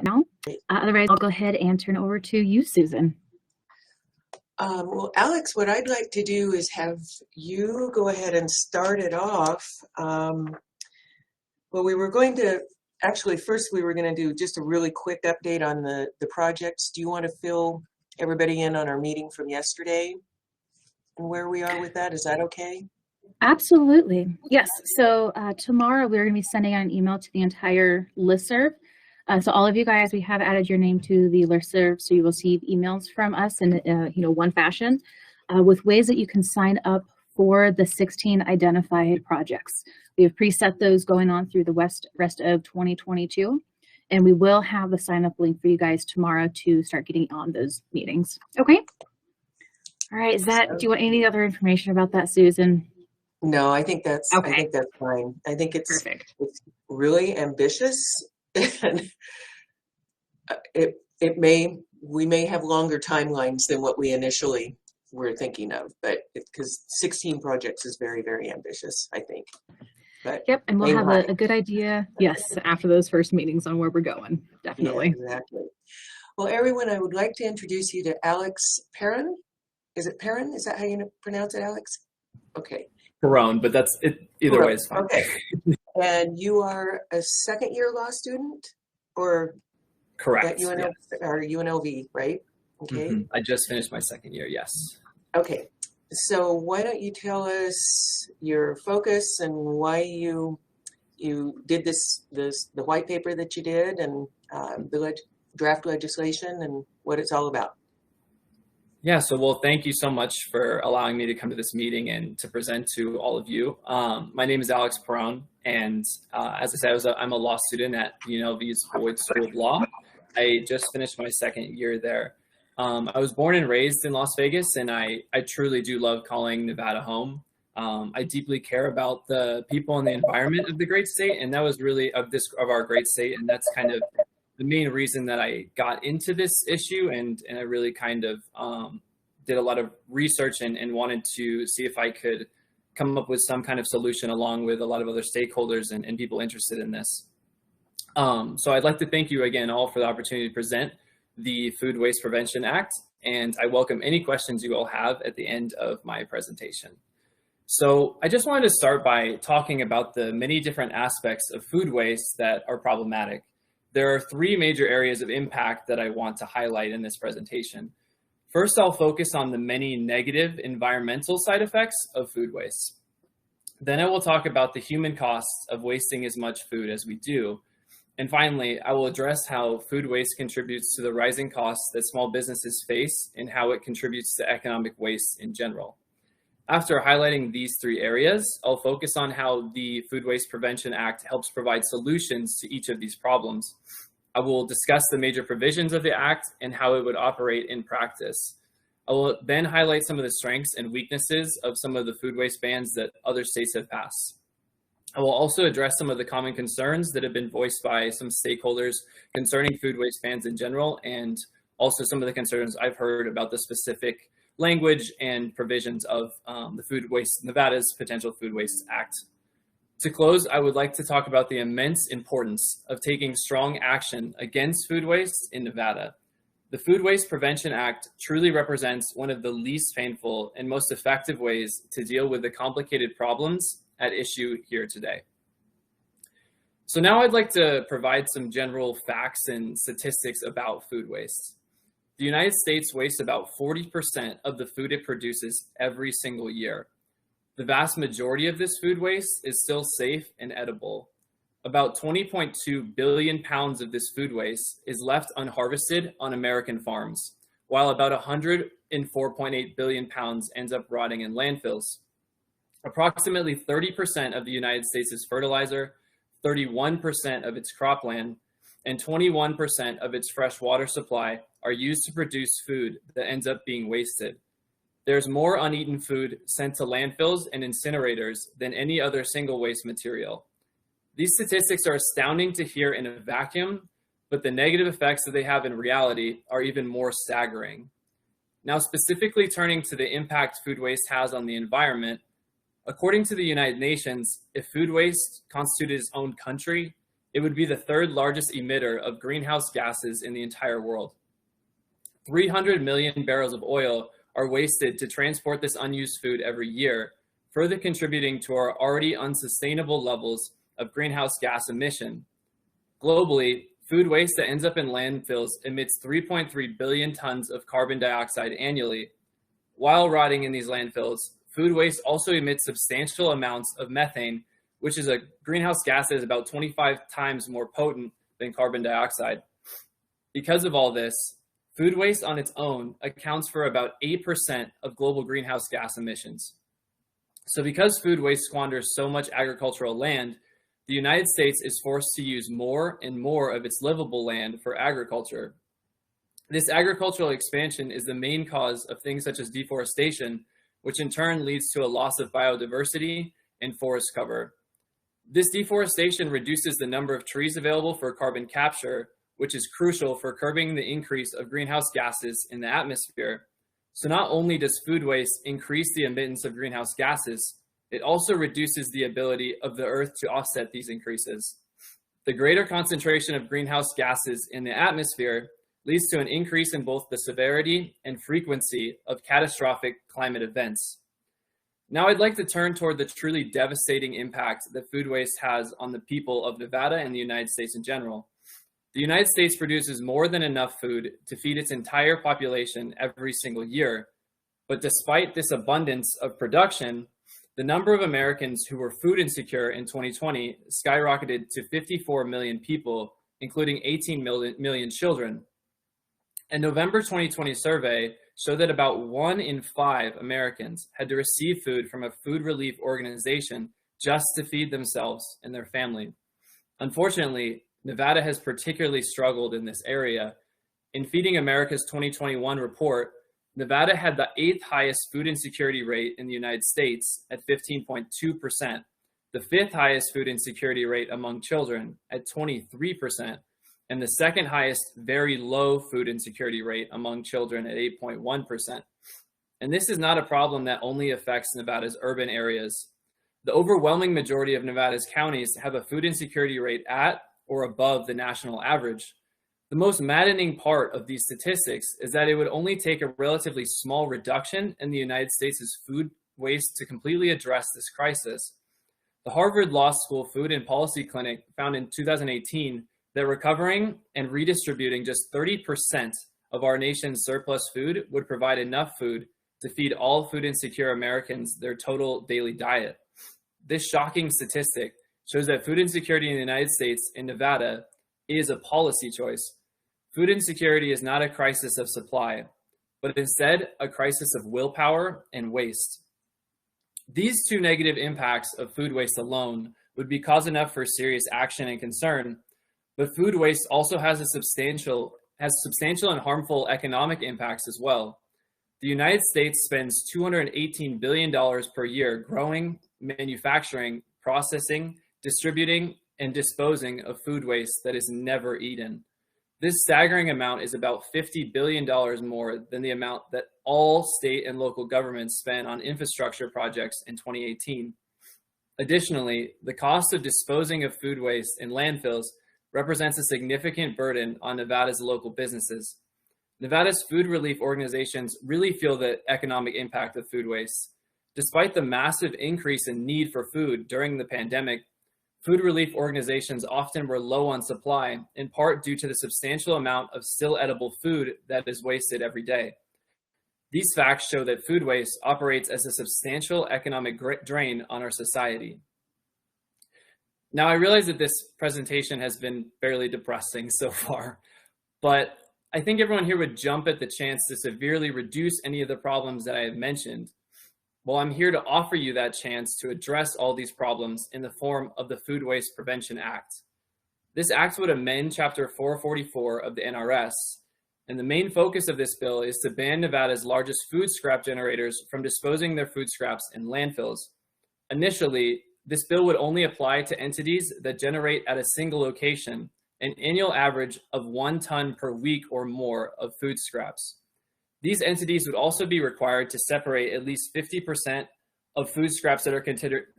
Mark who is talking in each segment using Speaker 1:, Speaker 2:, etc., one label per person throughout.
Speaker 1: now. Otherwise, I'll go ahead and turn it over to you, Susan.
Speaker 2: Well, Alex, what I'd like to do is have you go ahead and start it off. Well, we were going to, actually, first we were going to do just a really quick update on the projects. Do you want to fill everybody in on our meeting from yesterday and where we are with that? Is that okay?
Speaker 1: Absolutely. Yes. So tomorrow we're going to be sending out an email to the entire listserv. So all of you guys, we have added your name to the listserv, so you will receive emails from us in one fashion with ways that you can sign up for the 16 identified projects. We have preset those going on through the rest of 2022, and we will have the sign up link for you guys tomorrow to start getting on those meetings. Okay. All right. Do you want any other information about that, Susan?
Speaker 2: No, I think that's
Speaker 1: okay.
Speaker 2: I think that's fine. I think it's
Speaker 1: perfect.
Speaker 2: It's really ambitious, and we may have longer timelines than what we initially were thinking of, but because 16 projects is very, very ambitious, I think. But
Speaker 1: yep, and we'll have a good idea, yes, after those first meetings on where we're going, definitely.
Speaker 2: Yeah, exactly. Well, everyone, I would like to introduce you to Alex Perrin. Is it Perrin? Is that how you pronounce it, Alex? Okay.
Speaker 3: Perron, but that's it. Either way is fine.
Speaker 2: Okay. And you are a second-year law student, or
Speaker 3: correct?
Speaker 2: At UNLV, yes. Or UNLV, right? Okay.
Speaker 3: Mm-hmm. I just finished my second year. Yes.
Speaker 2: Okay. So why don't you tell us your focus and why you did the white paper that you did, and the draft legislation, and what it's all about.
Speaker 3: Yeah, so well, thank you so much for allowing me to come to this meeting and to present to all of you. My name is Alex Perron, and as I said, I'm a law student at UNLV's Boyd School of Law. I just finished my second year there. I was born and raised in Las Vegas, and I truly do love calling Nevada home. I deeply care about the people and the environment of the great state, and that was really of our great state, and that's kind of the main reason that I got into this issue, and I really kind of did a lot of research and wanted to see if I could come up with some kind of solution along with a lot of other stakeholders and people interested in this. So I'd like to thank you again all for the opportunity to present the Food Waste Prevention Act, and I welcome any questions you all have at the end of my presentation. So I just wanted to start by talking about the many different aspects of food waste that are problematic. There are three major areas of impact that I want to highlight in this presentation. First, I'll focus on the many negative environmental side effects of food waste. Then I will talk about the human costs of wasting as much food as we do. And finally, I will address how food waste contributes to the rising costs that small businesses face and how it contributes to economic waste in general. After highlighting these three areas, I'll focus on how the Food Waste Prevention Act helps provide solutions to each of these problems. I will discuss the major provisions of the Act and how it would operate in practice. I will then highlight some of the strengths and weaknesses of some of the food waste bans that other states have passed. I will also address some of the common concerns that have been voiced by some stakeholders concerning food waste bans in general, and also some of the concerns I've heard about the specific language and provisions of Nevada's Potential Food Waste Act. To close, I would like to talk about the immense importance of taking strong action against food waste in Nevada. The Food Waste Prevention Act truly represents one of the least painful and most effective ways to deal with the complicated problems at issue here today. So now I'd like to provide some general facts and statistics about food waste. The United States wastes about 40% of the food it produces every single year. The vast majority of this food waste is still safe and edible. About 20.2 billion pounds of this food waste is left unharvested on American farms, while about 104.8 billion pounds ends up rotting in landfills. Approximately 30% of the United States' fertilizer, 31% of its cropland, and 21% of its fresh water supply are used to produce food that ends up being wasted. There's more uneaten food sent to landfills and incinerators than any other single waste material. These statistics are astounding to hear in a vacuum, but the negative effects that they have in reality are even more staggering. Now, specifically turning to the impact food waste has on the environment, according to the United Nations, if food waste constituted its own country, it would be the third largest emitter of greenhouse gases in the entire world. 300 million barrels of oil are wasted to transport this unused food every year, further contributing to our already unsustainable levels of greenhouse gas emission. Globally, food waste that ends up in landfills emits 3.3 billion tons of carbon dioxide annually. While rotting in these landfills, food waste also emits substantial amounts of methane, which is a greenhouse gas that is about 25 times more potent than carbon dioxide. Because of all this, food waste on its own accounts for about 8% of global greenhouse gas emissions. So because food waste squanders so much agricultural land, the United States is forced to use more and more of its livable land for agriculture. This agricultural expansion is the main cause of things such as deforestation, which in turn leads to a loss of biodiversity and forest cover. This deforestation reduces the number of trees available for carbon capture, which is crucial for curbing the increase of greenhouse gases in the atmosphere. So not only does food waste increase the emittance of greenhouse gases, it also reduces the ability of the Earth to offset these increases. The greater concentration of greenhouse gases in the atmosphere leads to an increase in both the severity and frequency of catastrophic climate events. Now I'd like to turn toward the truly devastating impact that food waste has on the people of Nevada and the United States in general. The United States produces more than enough food to feed its entire population every single year. But despite this abundance of production, the number of Americans who were food insecure in 2020 skyrocketed to 54 million people, including 18 million children. A November 2020 survey showed that about 1 in 5 Americans had to receive food from a food relief organization just to feed themselves and their family. Unfortunately, Nevada has particularly struggled in this area. In Feeding America's 2021 report, Nevada had the 8th highest food insecurity rate in the United States at 15.2%, the 5th highest food insecurity rate among children at 23%, and the 2nd highest very low food insecurity rate among children at 8.1%. And this is not a problem that only affects Nevada's urban areas. The overwhelming majority of Nevada's counties have a food insecurity rate at or above the national average. The most maddening part of these statistics is that it would only take a relatively small reduction in the United States' food waste to completely address this crisis. The Harvard Law School Food and Policy Clinic found in 2018 that recovering and redistributing just 30% of our nation's surplus food would provide enough food to feed all food insecure Americans their total daily diet. This shocking statistic shows that food insecurity in the United States and Nevada is a policy choice. Food insecurity is not a crisis of supply, but instead a crisis of willpower and waste. These two negative impacts of food waste alone would be cause enough for serious action and concern, but food waste also has substantial and harmful economic impacts as well. The United States spends $218 billion per year growing, manufacturing, processing, distributing, and disposing of food waste that is never eaten. This staggering amount is about $50 billion more than the amount that all state and local governments spent on infrastructure projects in 2018. Additionally, the cost of disposing of food waste in landfills represents a significant burden on Nevada's local businesses. Nevada's food relief organizations really feel the economic impact of food waste. Despite the massive increase in need for food during the pandemic, food relief organizations often were low on supply, in part due to the substantial amount of still edible food that is wasted every day. These facts show that food waste operates as a substantial economic drain on our society. Now, I realize that this presentation has been fairly depressing so far, but I think everyone here would jump at the chance to severely reduce any of the problems that I have mentioned. Well, I'm here to offer you that chance to address all these problems in the form of the Food Waste Prevention Act. This act would amend Chapter 444 of the NRS, and the main focus of this bill is to ban Nevada's largest food scrap generators from disposing their food scraps in landfills. Initially, this bill would only apply to entities that generate at a single location an annual average of 1 ton per week or more of food scraps. These entities would also be required to separate at least 50% of food scraps that are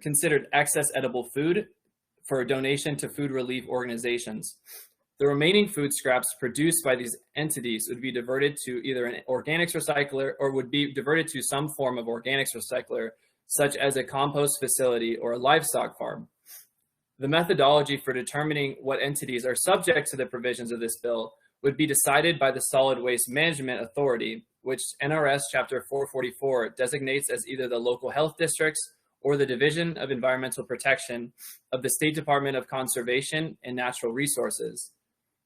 Speaker 3: considered excess edible food for donation to food relief organizations. The remaining food scraps produced by these entities would be diverted to either an organics recycler or would be diverted to some form of organics recycler, such as a compost facility or a livestock farm. The methodology for determining what entities are subject to the provisions of this bill would be decided by the Solid Waste Management Authority, which NRS Chapter 444 designates as either the local health districts or the Division of Environmental Protection of the State Department of Conservation and Natural Resources.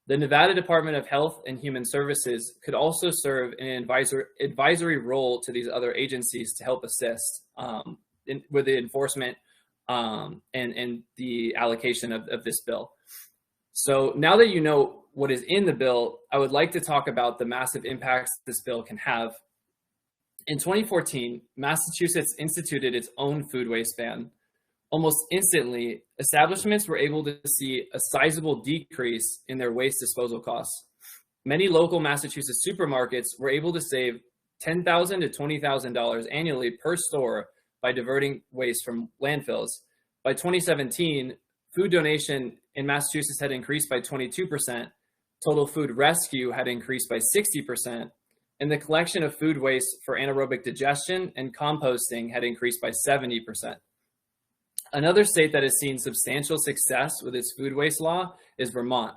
Speaker 3: The Nevada Department of Health and Human Services could also serve in an advisory role to these other agencies to help assist with the enforcement and the allocation of this bill. So now that you know what is in the bill, I would like to talk about the massive impacts this bill can have. In 2014, Massachusetts instituted its own food waste ban. Almost instantly, establishments were able to see a sizable decrease in their waste disposal costs. Many local Massachusetts supermarkets were able to save $10,000 to $20,000 annually per store by diverting waste from landfills. By 2017, food donation in Massachusetts had increased by 22%, total food rescue had increased by 60%, and the collection of food waste for anaerobic digestion and composting had increased by 70%. Another state that has seen substantial success with its food waste law is Vermont.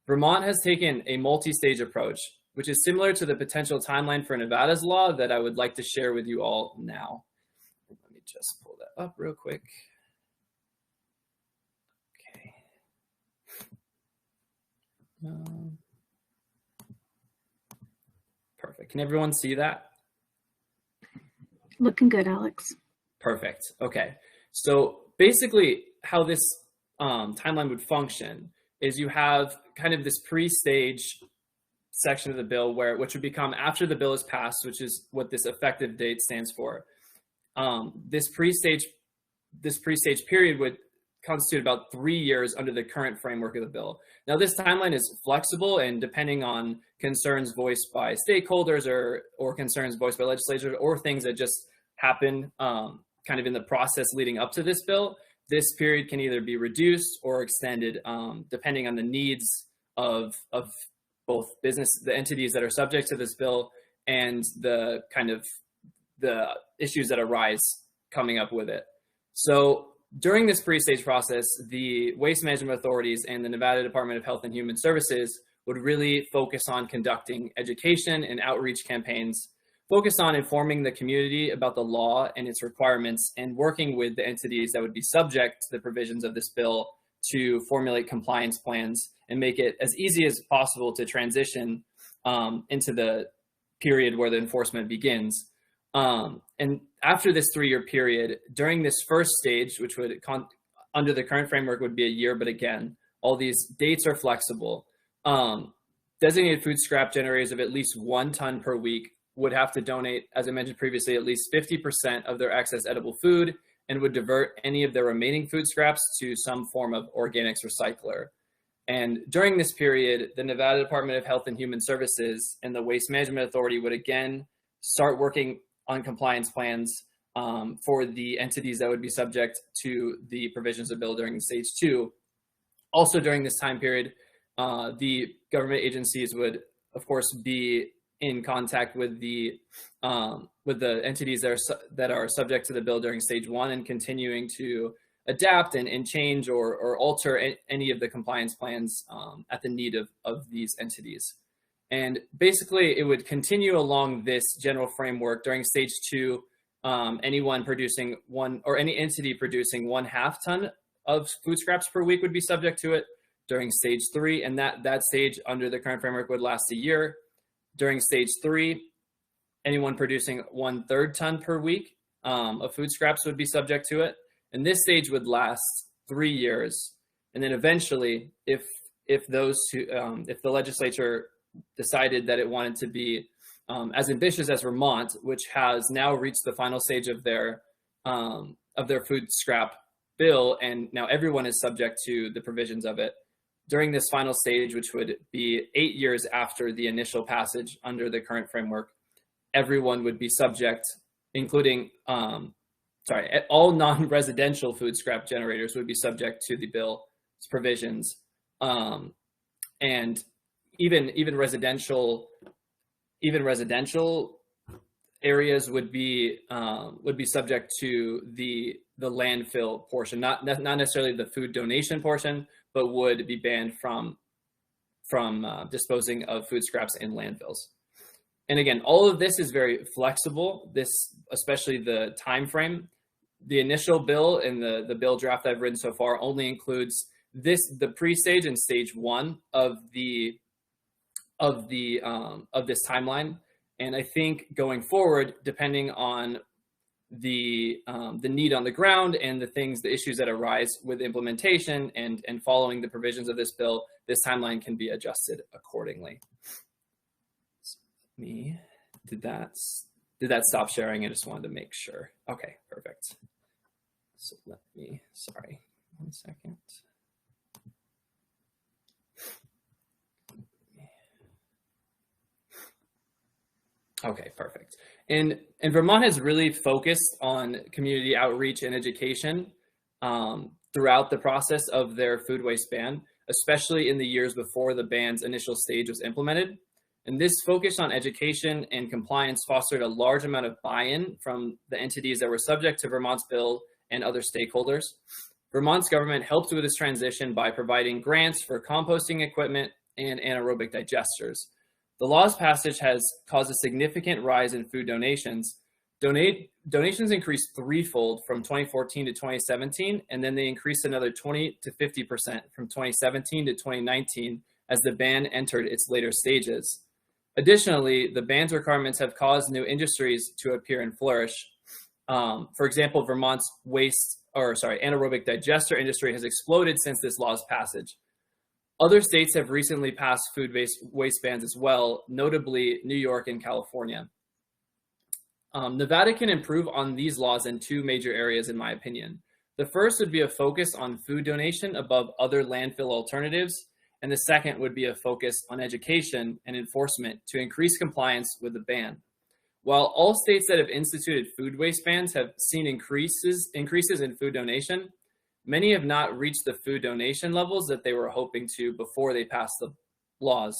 Speaker 3: Vermont has taken a multi-stage approach, which is similar to the potential timeline for Nevada's law that I would like to share with you all now. Let me just pull that up real quick. Okay. Perfect. Can everyone see that?
Speaker 1: Looking good, Alex.
Speaker 3: Perfect. Okay. So basically how this timeline would function is you have kind of this pre-stage section of the bill which would become after the bill is passed, which is what this effective date stands for. This pre-stage period would constitute about 3 years under the current framework of the bill. Now, this timeline is flexible and depending on concerns voiced by stakeholders or concerns voiced by legislators or things that just happen kind of in the process leading up to this bill, this period can either be reduced or extended depending on the needs of both the entities that are subject to this bill and the kind of the issues that arise coming up with it. So during this pre-stage process, the waste management authorities and the Nevada Department of Health and Human Services would really focus on conducting education and outreach campaigns, focus on informing the community about the law and its requirements, and working with the entities that would be subject to the provisions of this bill to formulate compliance plans and make it as easy as possible to transition into the period where the enforcement begins. And after this 3-year period, during this first stage, which would under the current framework would be a year, but again, all these dates are flexible. Designated food scrap generators of at least 1 ton per week would have to donate, as I mentioned previously, at least 50% of their excess edible food and would divert any of their remaining food scraps to some form of organics recycler. And during this period, the Nevada Department of Health and Human Services and the Waste Management Authority would again start working on compliance plans for the entities that would be subject to the provisions of bill during stage 2. Also during this time period, the government agencies would, of course, be in contact with the entities that are subject to the bill during stage 1 and continuing to adapt and change or alter any of the compliance plans at the need of these entities. And basically, it would continue along this general framework. During stage 2, anyone producing any entity producing 1/2 ton of food scraps per week would be subject to it. During stage 3, and that stage under the current framework would last a year. During stage 3, anyone producing 1/3 ton per week of food scraps would be subject to it. And this stage would last 3 years. And then eventually, if the legislature decided that it wanted to be as ambitious as Vermont, which has now reached the final stage of their food scrap bill, and now everyone is subject to the provisions of it. During this final stage, which would be 8 years after the initial passage under the current framework, everyone would be subject, including all non-residential food scrap generators would be subject to the bill's provisions, and even residential areas would be subject to the landfill portion, not necessarily the food donation portion, but would be banned from disposing of food scraps in landfills. And again, all of this is very flexible. This, especially the time frame. The initial bill and the bill draft I've written so far only includes the pre-stage and stage 1 of this timeline. And I think going forward, depending on the need on the ground and the issues that arise with implementation and following the provisions of this bill, this timeline can be adjusted accordingly. Did that stop sharing? I just wanted to make sure. Okay, perfect. So sorry, 1 second. Okay, perfect. And Vermont has really focused on community outreach and education throughout the process of their food waste ban, especially in the years before the ban's initial stage was implemented. And this focus on education and compliance fostered a large amount of buy-in from the entities that were subject to Vermont's bill and other stakeholders. Vermont's government helped with this transition by providing grants for composting equipment and anaerobic digesters. The law's passage has caused a significant rise in food donations. Donations increased threefold from 2014 to 2017, and then they increased another 20 to 50% from 2017 to 2019 as the ban entered its later stages. Additionally, the ban's requirements have caused new industries to appear and flourish. For example, Vermont's anaerobic digester industry has exploded since this law's passage. Other states have recently passed food waste bans as well, notably New York and California. Nevada can improve on these laws in 2 major areas, in my opinion. The first would be a focus on food donation above other landfill alternatives, and the second would be a focus on education and enforcement to increase compliance with the ban. While all states that have instituted food waste bans have seen increases in food donation, many have not reached the food donation levels that they were hoping to before they passed the laws.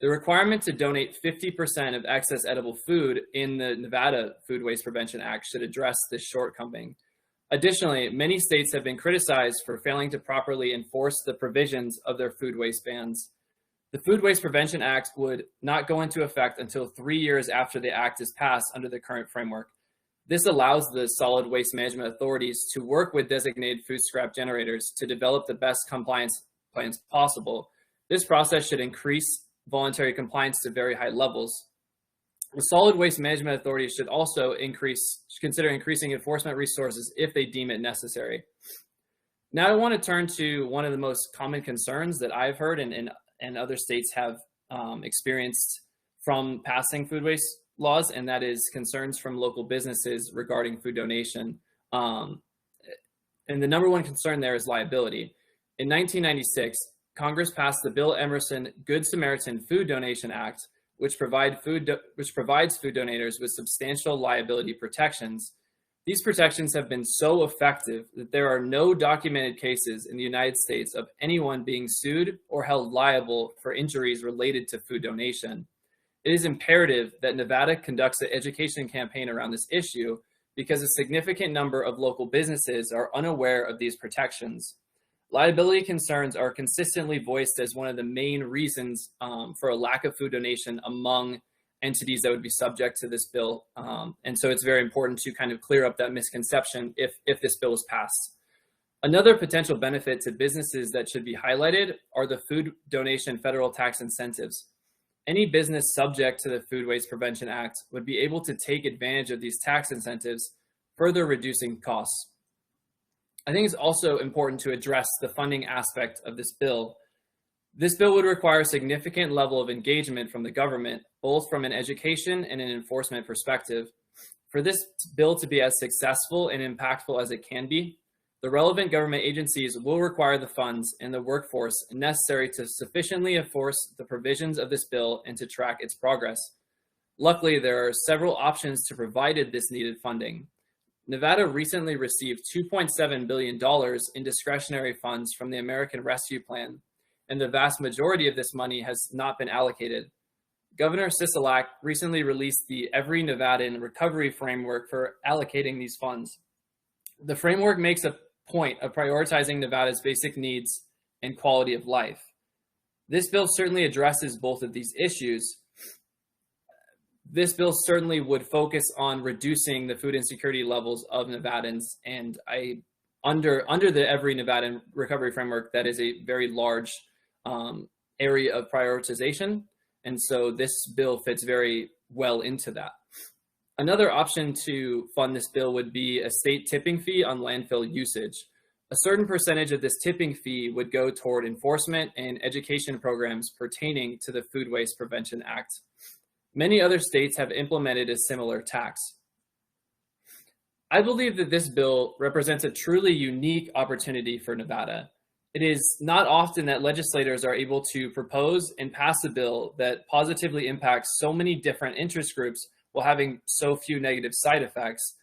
Speaker 3: The requirement to donate 50% of excess edible food in the Nevada Food Waste Prevention Act should address this shortcoming. Additionally, many states have been criticized for failing to properly enforce the provisions of their food waste bans. The Food Waste Prevention Act would not go into effect until 3 years after the act is passed under the current framework. This allows the solid waste management authorities to work with designated food scrap generators to develop the best compliance plans possible. This process should increase voluntary compliance to very high levels. The solid waste management authorities should also consider increasing enforcement resources if they deem it necessary. Now I want to turn to one of the most common concerns that I've heard and other states have experienced from passing food waste laws, and that is concerns from local businesses regarding food donation. And the number one concern there is liability. In 1996, Congress passed the Bill Emerson Good Samaritan Food Donation Act, which provides food donators with substantial liability protections. These protections have been so effective that there are no documented cases in the United States of anyone being sued or held liable for injuries related to food donation. It is imperative that Nevada conducts an education campaign around this issue because a significant number of local businesses are unaware of these protections. Liability concerns are consistently voiced as one of the main reasons for a lack of food donation among entities that would be subject to this bill. And so it's very important to kind of clear up that misconception if this bill is passed. Another potential benefit to businesses that should be highlighted are the food donation federal tax incentives. Any business subject to the Food Waste Prevention Act would be able to take advantage of these tax incentives, further reducing costs. I think it's also important to address the funding aspect of this bill. This bill would require a significant level of engagement from the government, both from an education and an enforcement perspective. For this bill to be as successful and impactful as it can be, the relevant government agencies will require the funds and the workforce necessary to sufficiently enforce the provisions of this bill and to track its progress. Luckily, there are several options to provide this needed funding. Nevada recently received $2.7 billion in discretionary funds from the American Rescue Plan, and the vast majority of this money has not been allocated. Governor Sisolak recently released the Every Nevadan Recovery Framework for allocating these funds. The framework makes a point of prioritizing Nevada's basic needs and quality of life. This bill certainly addresses both of these issues. This bill certainly would focus on reducing the food insecurity levels of Nevadans, and under the Every Nevadan Recovery Framework, that is a very large area of prioritization, and so this bill fits very well into that. Another option to fund this bill would be a state tipping fee on landfill usage. A certain percentage of this tipping fee would go toward enforcement and education programs pertaining to the Food Waste Prevention Act. Many other states have implemented a similar tax. I believe that this bill represents a truly unique opportunity for Nevada. It is not often that legislators are able to propose and pass a bill that positively impacts so many different interest groups while having so few negative side effects.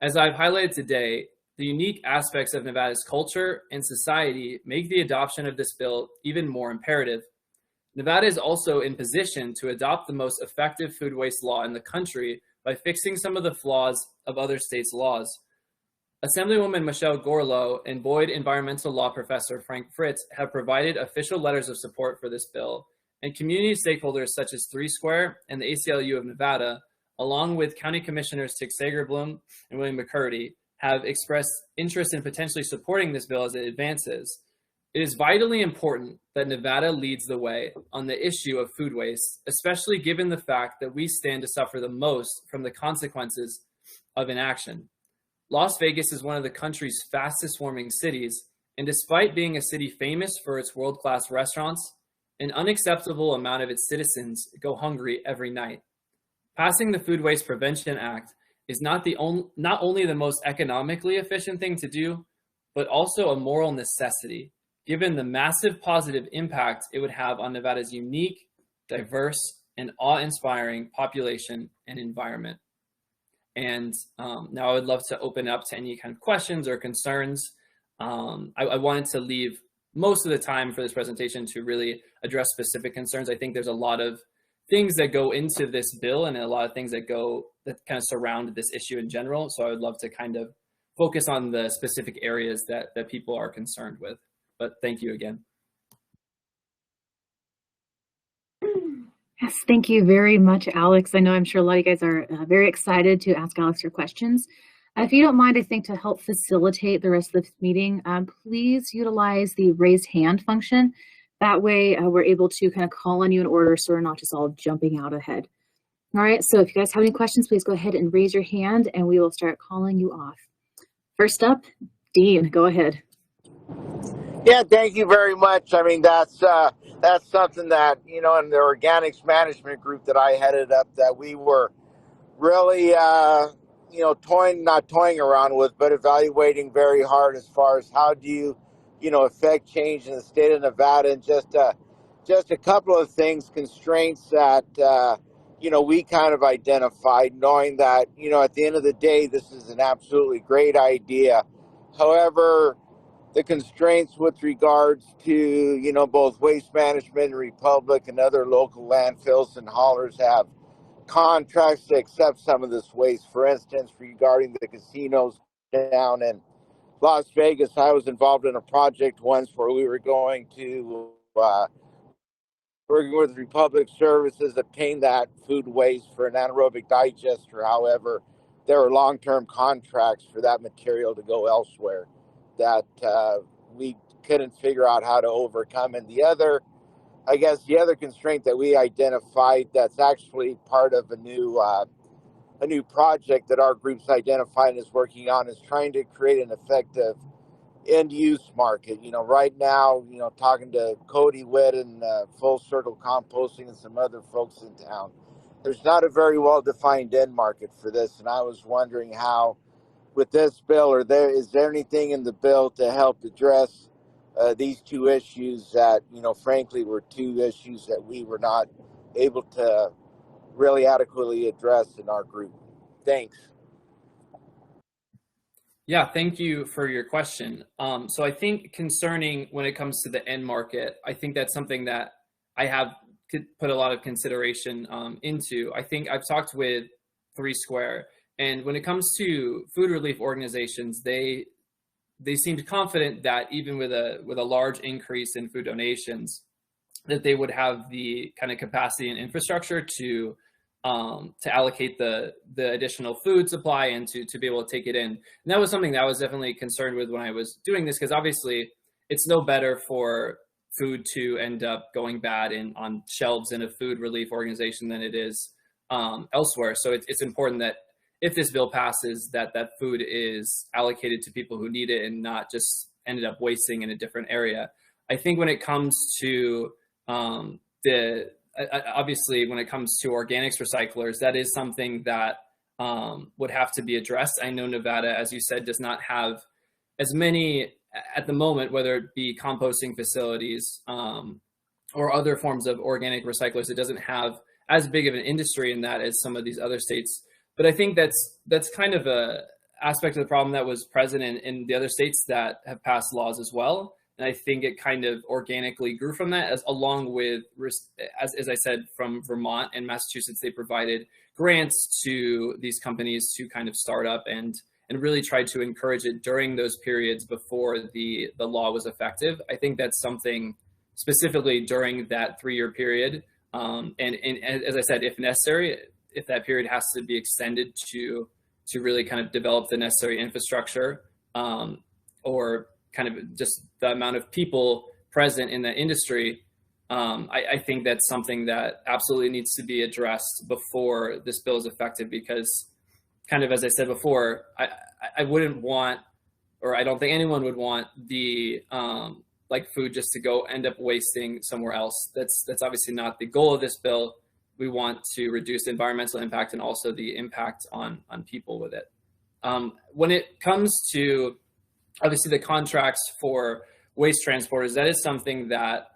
Speaker 3: As I've highlighted today, the unique aspects of Nevada's culture and society make the adoption of this bill even more imperative. Nevada is also in position to adopt the most effective food waste law in the country by fixing some of the flaws of other states' laws. Assemblywoman Michelle Gorlow and Boyd environmental law professor Frank Fritz have provided official letters of support for this bill, and community stakeholders such as Three Square and the ACLU of Nevada, along with County Commissioners Tick Sagerblum and William McCurdy, have expressed interest in potentially supporting this bill as it advances. It is vitally important that Nevada leads the way on the issue of food waste, especially given the fact that we stand to suffer the most from the consequences of inaction. Las Vegas is one of the country's fastest warming cities, and despite being a city famous for its world-class restaurants, an unacceptable amount of its citizens go hungry every night. Passing the Food Waste Prevention Act is not only the most economically efficient thing to do, but also a moral necessity, given the massive positive impact it would have on Nevada's unique, diverse, and awe-inspiring population and environment. And now I would love to open up to any kind of questions or concerns. I wanted to leave most of the time for this presentation to really address specific concerns. I think there's a lot of things that go into this bill and a lot of things that kind of surround this issue in general. So I would love to kind of focus on the specific areas that people are concerned with. But thank you again.
Speaker 1: Yes, thank you very much, Alex. I know I'm sure a lot of you guys are very excited to ask Alex your questions. If you don't mind, I think to help facilitate the rest of this meeting, please utilize the raise hand function. That way we're able to kind of call on you in order so we're not just all jumping out ahead. All right, so if you guys have any questions, please go ahead and raise your hand and we will start calling you off. First up, Dean, go ahead.
Speaker 4: Yeah, thank you very much. I mean, that's something that, you know, in the organics management group that I headed up, that we were really, you know, not toying around with, but evaluating very hard as far as how do you, you know, affect change in the state of Nevada, and just a couple of things, constraints that, you know, we kind of identified, knowing that, you know, at the end of the day, this is an absolutely great idea. However, the constraints with regards to, you know, both Waste Management and Republic and other local landfills and haulers have contracts to accept some of this waste. For instance, regarding the casinos down in Las Vegas, I was involved in a project once where we were going to, working with Republic Services, obtain that food waste for an anaerobic digester. However, there were long-term contracts for that material to go elsewhere that we couldn't figure out how to overcome. And the other constraint that we identified, that's actually part of a new project that our group's identified and is working on, is trying to create an effective end-use market. You know, right now, you know, talking to Cody Witt and Full Circle Composting and some other folks in town, there's not a very well-defined end market for this. And I was wondering how, with this bill, is there anything in the bill to help address these two issues that, you know, frankly, were two issues that we were not able to really adequately address in our group? Thanks.
Speaker 3: Yeah, thank you for your question. So I think concerning when it comes to the end market, I think that's something that I have put a lot of consideration into. I think I've talked with Three Square, and when it comes to food relief organizations, they seemed confident that even with a large increase in food donations, that they would have the kind of capacity and infrastructure to allocate the additional food supply and to be able to take it in. And that was something that I was definitely concerned with when I was doing this, because obviously it's no better for food to end up going bad on shelves in a food relief organization than it is elsewhere. So it's important that if this bill passes, that food is allocated to people who need it and not just ended up wasting in a different area. I think when it comes to obviously when it comes to organics recyclers, that is something that would have to be addressed. I know Nevada, as you said, does not have as many at the moment, whether it be composting facilities or other forms of organic recyclers. It doesn't have as big of an industry in that as some of these other states. But I think that's kind of a aspect of the problem that was present in the other states that have passed laws as well. And I think it kind of organically grew from that, along with, as I said, from Vermont and Massachusetts, they provided grants to these companies to kind of start up and really tried to encourage it during those periods before the law was effective. I think that's something specifically during that 3-year period. And as I said, if necessary, if that period has to be extended to really kind of develop the necessary infrastructure, or kind of just the amount of people present in that industry, I think that's something that absolutely needs to be addressed before this bill is effective, because kind of, as I said before, I wouldn't want, or I don't think anyone would want the like food just to go end up wasting somewhere else. That's obviously not the goal of this bill. We want to reduce the environmental impact and also the impact on people with it. When it comes to obviously the contracts for waste transporters, that is something that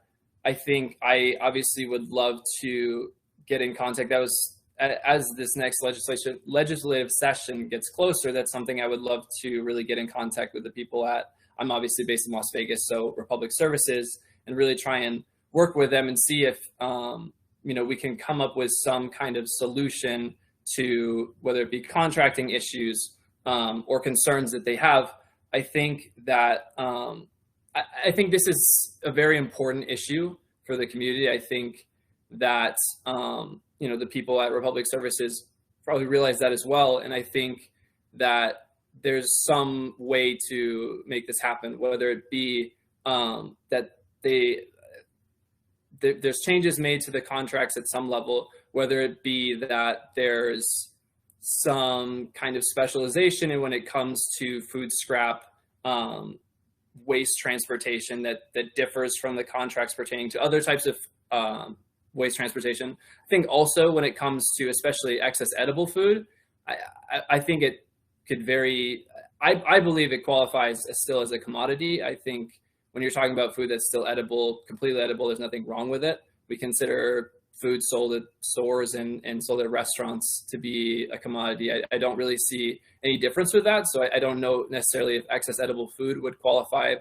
Speaker 3: I think I obviously would love to get in contact. That was, as this next legislative session gets closer, that's something I would love to really get in contact with the people at, I'm obviously based in Las Vegas, so Republic Services, and really try and work with them and see if we can come up with some kind of solution to whether it be contracting issues or concerns that they have. I think that I think this is a very important issue for the community. I think that the people at Republic Services probably realize that as well, and I think that there's some way to make this happen, whether it be that there's changes made to the contracts at some level, whether it be that there's some kind of specialization in when it comes to food scrap waste transportation that differs from the contracts pertaining to other types of waste transportation. I think also when it comes to especially excess edible food, I think it could I believe it qualifies still as a commodity. I think when you're talking about food that's still edible, completely edible, there's nothing wrong with it. We consider food sold at stores and sold at restaurants to be a commodity. I don't really see any difference with that. So I don't know necessarily if excess edible food would qualify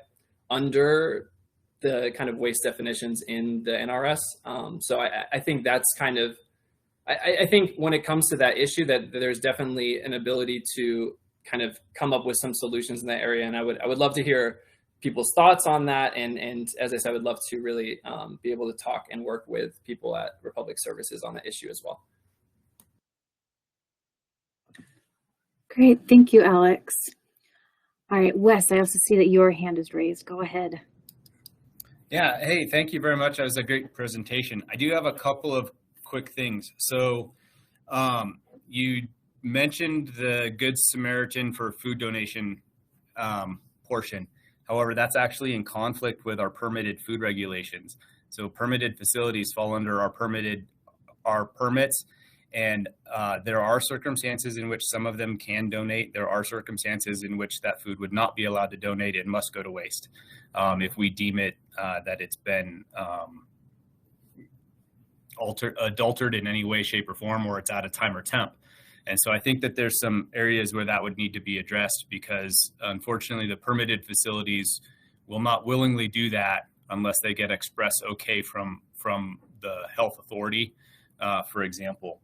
Speaker 3: under the kind of waste definitions in the NRS. So I think that's kind of, I think when it comes to that issue, that there's definitely an ability to kind of come up with some solutions in that area. And I would love to hear people's thoughts on that. And as I said, I would love to really be able to talk and work with people at Republic Services on that issue as well.
Speaker 1: Great, thank you, Alex. All right, Wes, I also see that your hand is raised. Go ahead.
Speaker 5: Yeah, hey, thank you very much. That was a great presentation. I do have a couple of quick things. So you mentioned the Good Samaritan for food donation portion. However, that's actually in conflict with our permitted food regulations. So permitted facilities fall under our permits, and there are circumstances in which some of them can donate. There are circumstances in which that food would not be allowed to donate and must go to waste if we deem it that it's been adulterated in any way, shape, or form, or it's out of time or temp. And so I think that there's some areas where that would need to be addressed, because unfortunately the permitted facilities will not willingly do that unless they get express okay from the health authority, for example.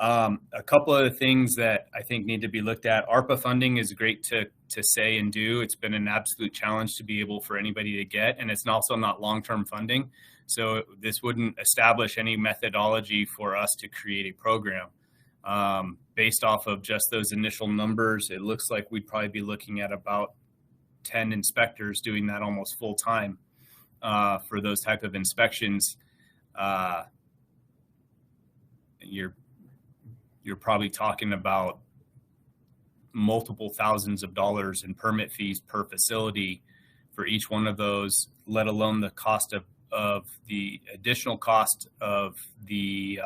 Speaker 5: A couple of the things that I think need to be looked at. ARPA funding is great to say and do. It's been an absolute challenge to be able for anybody to get, and it's also not long-term funding. So this wouldn't establish any methodology for us to create a program. Based off of just those initial numbers, it looks like we'd probably be looking at about 10 inspectors doing that almost full time for those type of inspections. You're probably talking about multiple thousands of dollars in permit fees per facility for each one of those, let alone the cost of the additional cost of the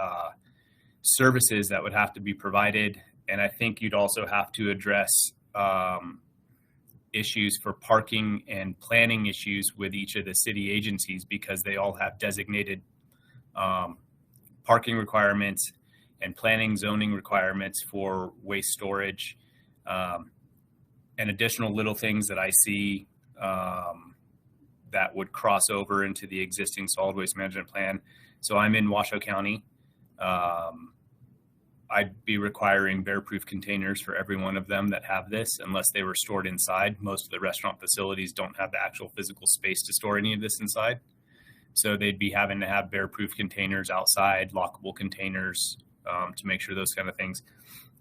Speaker 5: services that would have to be provided. And I think you'd also have to address issues for parking and planning issues with each of the city agencies, because they all have designated parking requirements and planning zoning requirements for waste storage, and additional little things that I see that would cross over into the existing solid waste management plan. So I'm in Washoe County. I'd be requiring bear-proof containers for every one of them that have this, unless they were stored inside. Most of the restaurant facilities don't have the actual physical space to store any of this inside. So they'd be having to have bear-proof containers outside, lockable containers, to make sure those kind of things.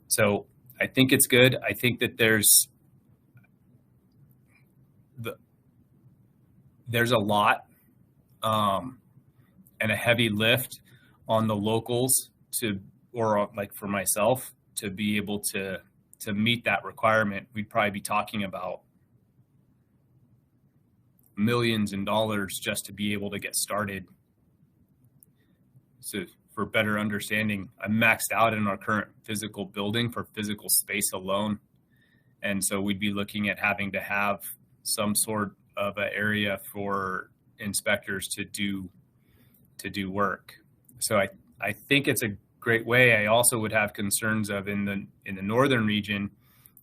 Speaker 5: So I think it's good. I think that there's a lot and a heavy lift on the locals or like for myself to be able to meet that requirement. We'd probably be talking about millions in dollars just to be able to get started. So for better understanding, I'm maxed out in our current physical building for physical space alone. And so we'd be looking at having to have some sort of an area for inspectors to do work. So I think it's a great way. I also would have concerns of in the northern region,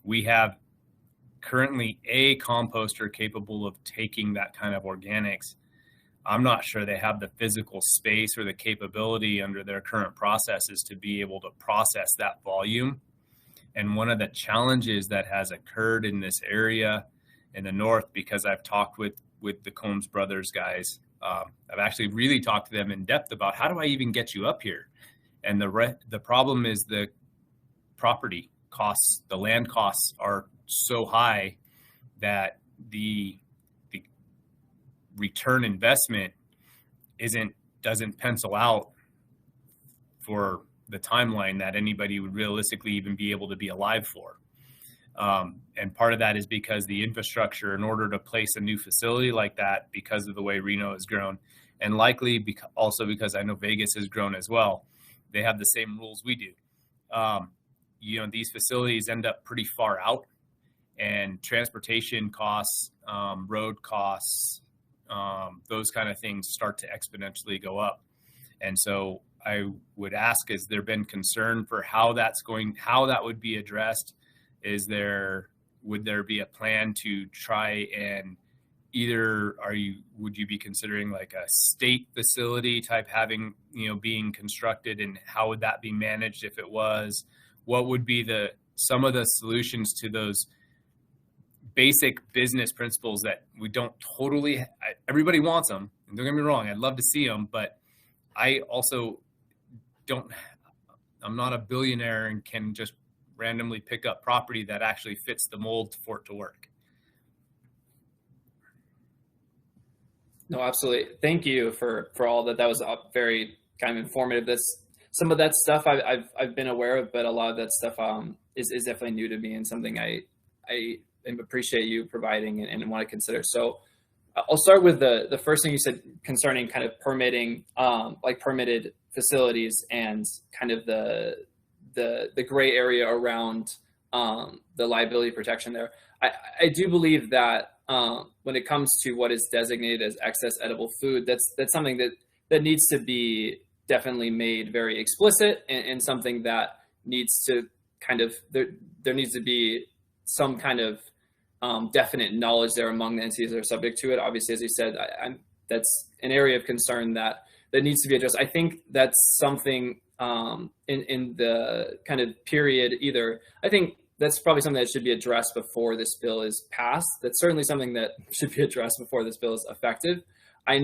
Speaker 5: we have currently a composter capable of taking that kind of organics. I'm not sure they have the physical space or the capability under their current processes to be able to process that volume. And one of the challenges that has occurred in this area in the north, because I've talked with the Combs Brothers guys, I've actually really talked to them in depth about how do I even get you up here? And the problem is the property costs, the land costs are so high that the return investment doesn't pencil out for the timeline that anybody would realistically even be able to be alive for. And part of that is because the infrastructure, in order to place a new facility like that, because of the way Reno has grown, and likely also because I know Vegas has grown as well, they have the same rules we do. These facilities end up pretty far out, and transportation costs, road costs, those kind of things start to exponentially go up. And so I would ask, has there been concern for how that would be addressed? Would there be a plan to try and would you be considering like a state facility type being constructed, and how would that be managed if it was? What would be some of the solutions to those basic business principles that we don't everybody wants them, and don't get me wrong, I'd love to see them, but I also I'm not a billionaire and can just randomly pick up property that actually fits the mold for it to work.
Speaker 3: No, absolutely. Thank you for all that. That was very kind of informative. Some of that stuff I've been aware of, but a lot of that stuff is definitely new to me, and something I appreciate you providing and want to consider. So I'll start with the first thing you said concerning kind of permitting, like permitted facilities and kind of the gray area around the liability protection there. I do believe that when it comes to what is designated as excess edible food, that's something that needs to be definitely made very explicit, and something that needs to kind of there needs to be some kind of definite knowledge there among the entities that are subject to it. Obviously, as you said, that's an area of concern that needs to be addressed. I think that's something in the kind of period either. I think that's probably something that should be addressed before this bill is passed. That's certainly something that should be addressed before this bill is effective. I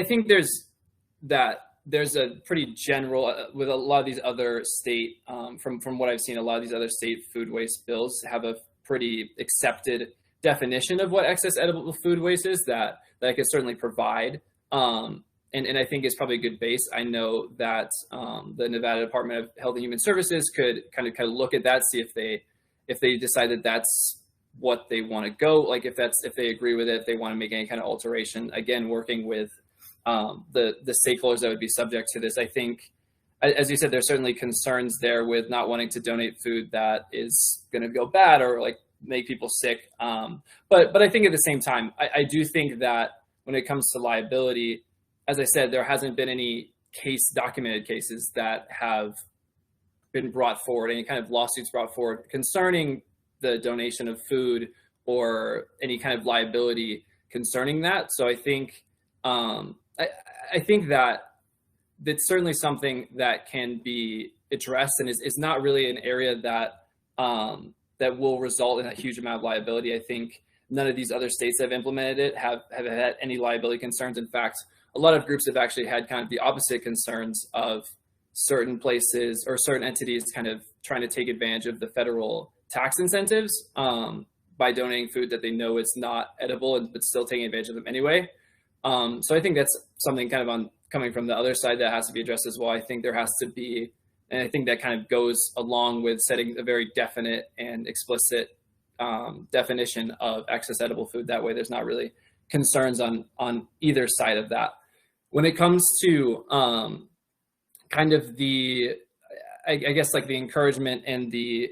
Speaker 3: think there's a pretty general with a lot of these other state from what I've seen, a lot of these other state food waste bills have a pretty accepted definition of what excess edible food waste is that I could certainly provide. And I think it's probably a good base. I know that the Nevada Department of Health and Human Services could kind of look at that, see if they decide that that's what they want to go, like if they agree with it, if they want to make any kind of alteration. Again, working with the stakeholders that would be subject to this. I think, as you said, there's certainly concerns there with not wanting to donate food that is going to go bad or like make people sick. But I think at the same time, I do think that when it comes to liability, as I said, there hasn't been any documented cases that have been brought forward, any kind of lawsuits brought forward concerning the donation of food or any kind of liability concerning that. So I think I think that that's certainly something that can be addressed and is not really an area that that will result in a huge amount of liability. I think none of these other states that have implemented it have had any liability concerns. In fact, a lot of groups have actually had kind of the opposite concerns of certain places or certain entities kind of trying to take advantage of the federal tax incentives by donating food that they know is not edible, but still taking advantage of them anyway. So I think that's something kind of coming from the other side that has to be addressed as well. I think there has to be, and I think that kind of goes along with setting a very definite and explicit definition of excess edible food. That way there's not really concerns on either side of that. When it comes to kind of I guess like the encouragement and the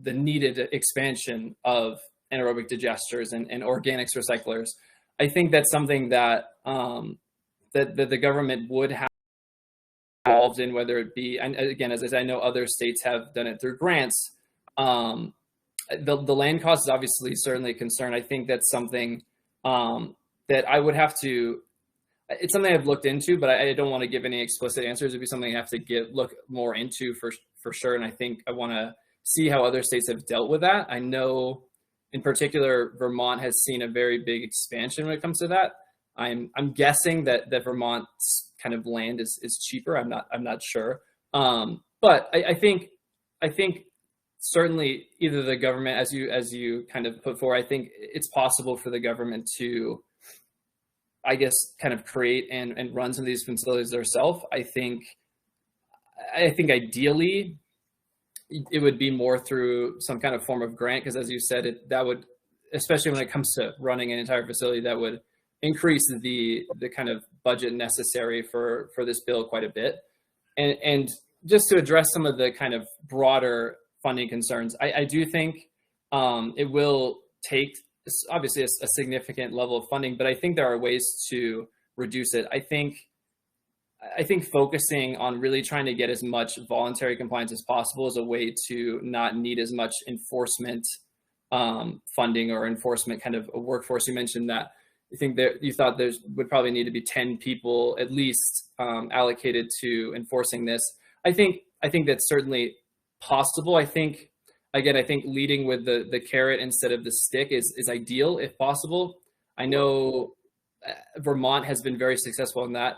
Speaker 3: needed expansion of anaerobic digesters and organics recyclers, I think that's something that that the government would have involved in, whether it be, and again, as I said, I know other states have done it through grants. The land cost is obviously certainly a concern. I think that's something that I would have to, it's something I've looked into, but I don't want to give any explicit answers. It'd be something I have to look more into for sure. And I think I want to see how other states have dealt with that. I know in particular, Vermont has seen a very big expansion when it comes to that. I'm guessing that Vermont's kind of land is cheaper. I'm not sure. But I think certainly either the government, as you kind of put forward, I think it's possible for the government to, I guess, kind of create and run some of these facilities themselves. I think ideally it would be more through some kind of form of grant, because as you said, that would, especially when it comes to running an entire facility, that would increase the kind of budget necessary for this bill quite a bit. And just to address some of the kind of broader funding concerns, I do think it will take obviously a significant level of funding, but I think there are ways to reduce it. I think focusing on really trying to get as much voluntary compliance as possible is a way to not need as much enforcement funding or enforcement kind of a workforce. You mentioned that you thought there would probably need to be 10 people at least allocated to enforcing this. I think that's certainly possible. I think leading with the carrot instead of the stick is ideal if possible. I know Vermont has been very successful in that,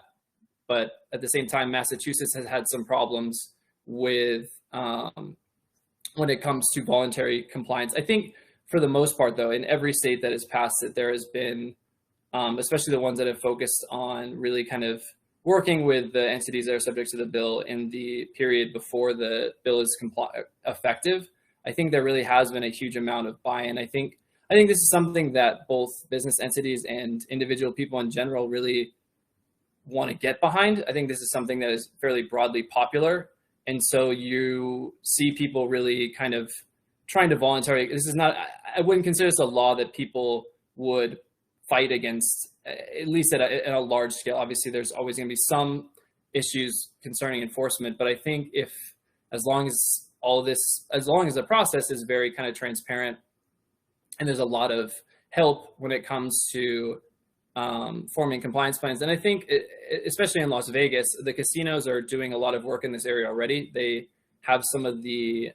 Speaker 3: but at the same time, Massachusetts has had some problems with when it comes to voluntary compliance. I think for the most part, though, in every state that has passed it, there has been, especially the ones that have focused on really kind of working with the entities that are subject to the bill in the period before the bill is effective. I think there really has been a huge amount of buy-in. I think this is something that both business entities and individual people in general really want to get behind. I think this is something that is fairly broadly popular. And so you see people really kind of trying to voluntarily, this is not, I wouldn't consider this a law that people would fight against, at least at a large scale. Obviously, there's always going to be some issues concerning enforcement, but I think if as long as the process is very kind of transparent and there's a lot of help when it comes to forming compliance plans. And I think, especially in Las Vegas, the casinos are doing a lot of work in this area already. They have some of the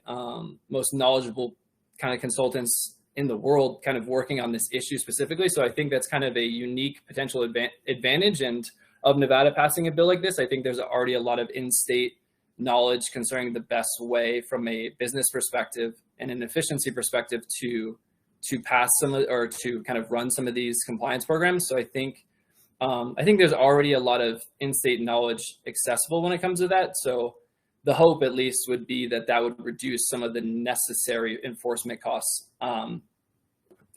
Speaker 3: most knowledgeable kind of consultants in the world kind of working on this issue specifically. So I think that's kind of a unique potential advantage and of Nevada passing a bill like this. I think there's already a lot of in-state knowledge concerning the best way from a business perspective and an efficiency perspective to pass or to kind of run some of these compliance programs. So I think there's already a lot of in-state knowledge accessible when it comes to that. So the hope, at least, would be that would reduce some of the necessary enforcement costs,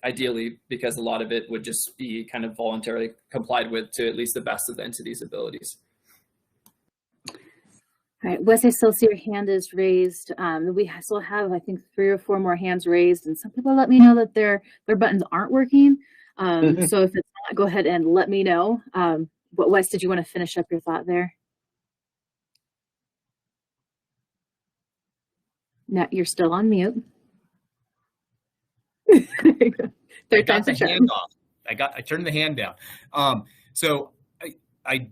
Speaker 3: ideally, because a lot of it would just be kind of voluntarily complied with to at least the best of the entity's abilities.
Speaker 1: All right, Wes, I still see your hand is raised. We still have, I think, 3 or 4 more hands raised, and some people let me know that their buttons aren't working. So if it's not, go ahead and let me know. But Wes, did you want to finish up your thought there? No, you're still on mute.
Speaker 5: I got the hand off. I turned the hand down. So I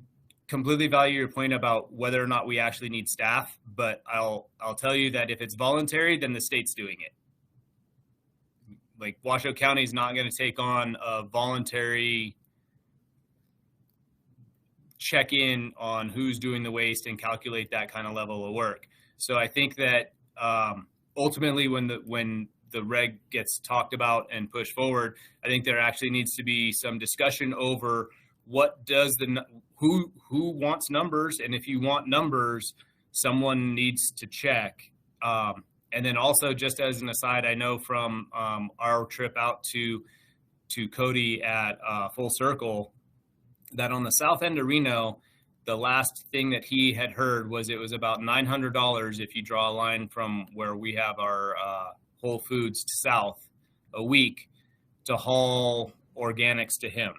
Speaker 5: completely value your point about whether or not we actually need staff, but I'll tell you that if it's voluntary, then the state's doing it. Like Washoe County is not going to take on a voluntary check-in on who's doing the waste and calculate that kind of level of work. So I think that ultimately when the reg gets talked about and pushed forward, I think there actually needs to be some discussion over what does who wants numbers, and if you want numbers, someone needs to check. And then also, just as an aside, I know from our trip out to Cody at Full Circle that on the south end of Reno, the last thing that he had heard was it was about $900 if you draw a line from where we have our Whole Foods to south a week to haul organics to him.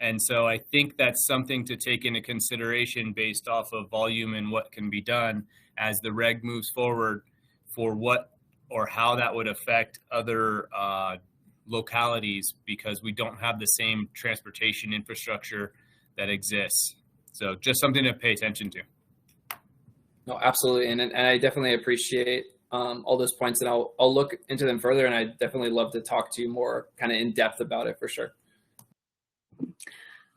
Speaker 5: And so I think that's something to take into consideration based off of volume and what can be done as the reg moves forward for what or how that would affect other localities, because we don't have the same transportation infrastructure that exists. So just something to pay attention to.
Speaker 3: No, absolutely. And I definitely appreciate all those points, and I'll look into them further. And I definitely love to talk to you more kind of in depth about it for sure.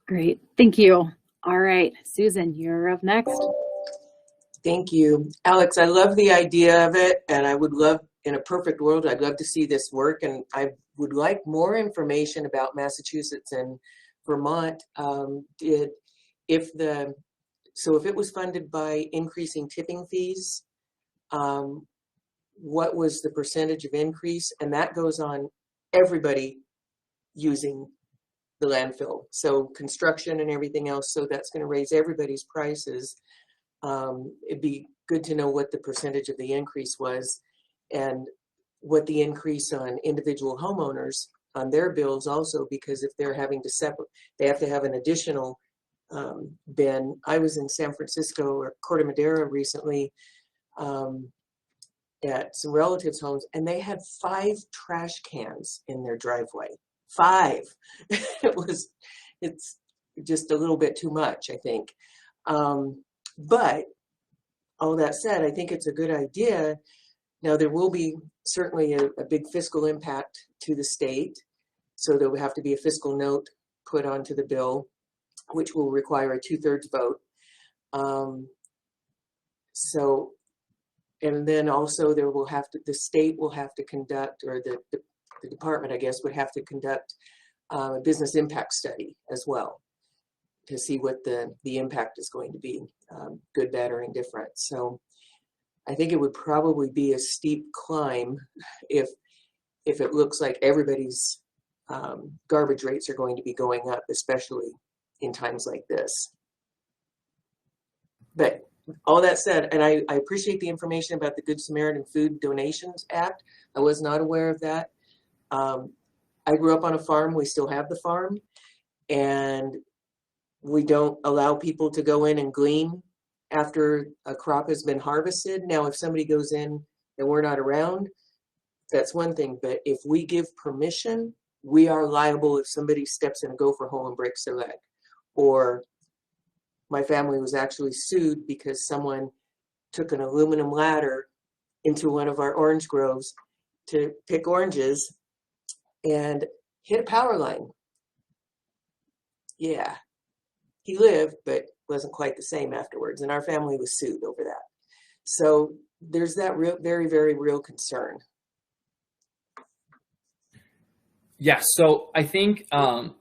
Speaker 1: Great. Thank you. All right, Susan, you're up next.
Speaker 2: Thank you. Alex, I love the idea of it, and I would love, in a perfect world, I'd love to see this work, and I would like more information about Massachusetts and Vermont. If it was funded by increasing tipping fees, what was the percentage of increase? And that goes on everybody using the landfill. So construction and everything else. So that's going to raise everybody's prices. It'd be good to know what the percentage of the increase was and what the increase on individual homeowners on their bills also, because if they're having to separate, they have to have an additional bin. I was in San Francisco or Corte Madera recently at some relatives' homes, and they had 5 trash cans in their driveway. 5. It's just a little bit too much, I think. But all that said, I think it's a good idea. Now, there will be certainly a big fiscal impact to the state. So there will have to be a fiscal note put onto the bill, which will require a 2/3 vote. And then also the state will have to conduct, or the department, I guess, would have to conduct a business impact study as well to see what the impact is going to be, good, bad, or indifferent. So I think it would probably be a steep climb if it looks like everybody's garbage rates are going to be going up, especially in times like this. But all that said, and I appreciate the information about the Good Samaritan Food Donations Act. I was not aware of that. I grew up on a farm. We still have the farm, and we don't allow people to go in and glean after a crop has been harvested. Now, if somebody goes in and we're not around, that's one thing. But if we give permission, we are liable if somebody steps in a gopher hole and breaks their leg. Or my family was actually sued because someone took an aluminum ladder into one of our orange groves to pick oranges and hit a power line. Yeah, he lived, but wasn't quite the same afterwards. And our family was sued over that. So there's that real, very, very real concern.
Speaker 3: Yeah, so I think,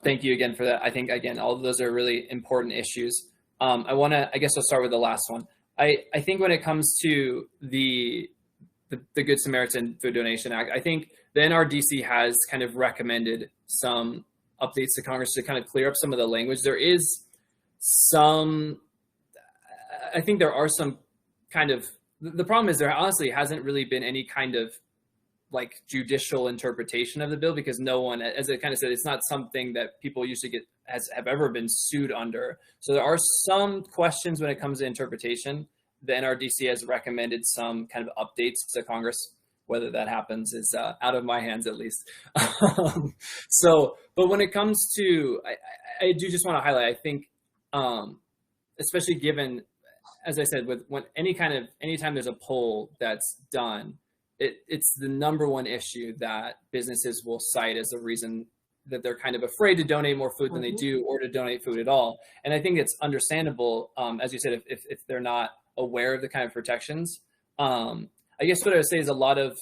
Speaker 3: thank you again for that. I think, again, all of those are really important issues. I guess I'll start with the last one. I think when it comes to the Good Samaritan Food Donation Act, I think the NRDC has kind of recommended some updates to Congress to kind of clear up some of the language. There is some, I think there are some kind of, the problem is there honestly hasn't really been any kind of like judicial interpretation of the bill, because no one, as I kind of said, it's not something that people usually have ever been sued under. So there are some questions when it comes to interpretation. The NRDC has recommended some kind of updates to Congress. Whether that happens is out of my hands, at least. But when it comes to, I do just want to highlight, I think, especially given, as I said, anytime there's a poll that's done, it's the number one issue that businesses will cite as a reason that they're kind of afraid to donate more food than they do, or to donate food at all. And I think it's understandable, as you said, if they're not aware of the kind of protections. I guess what I would say is a lot of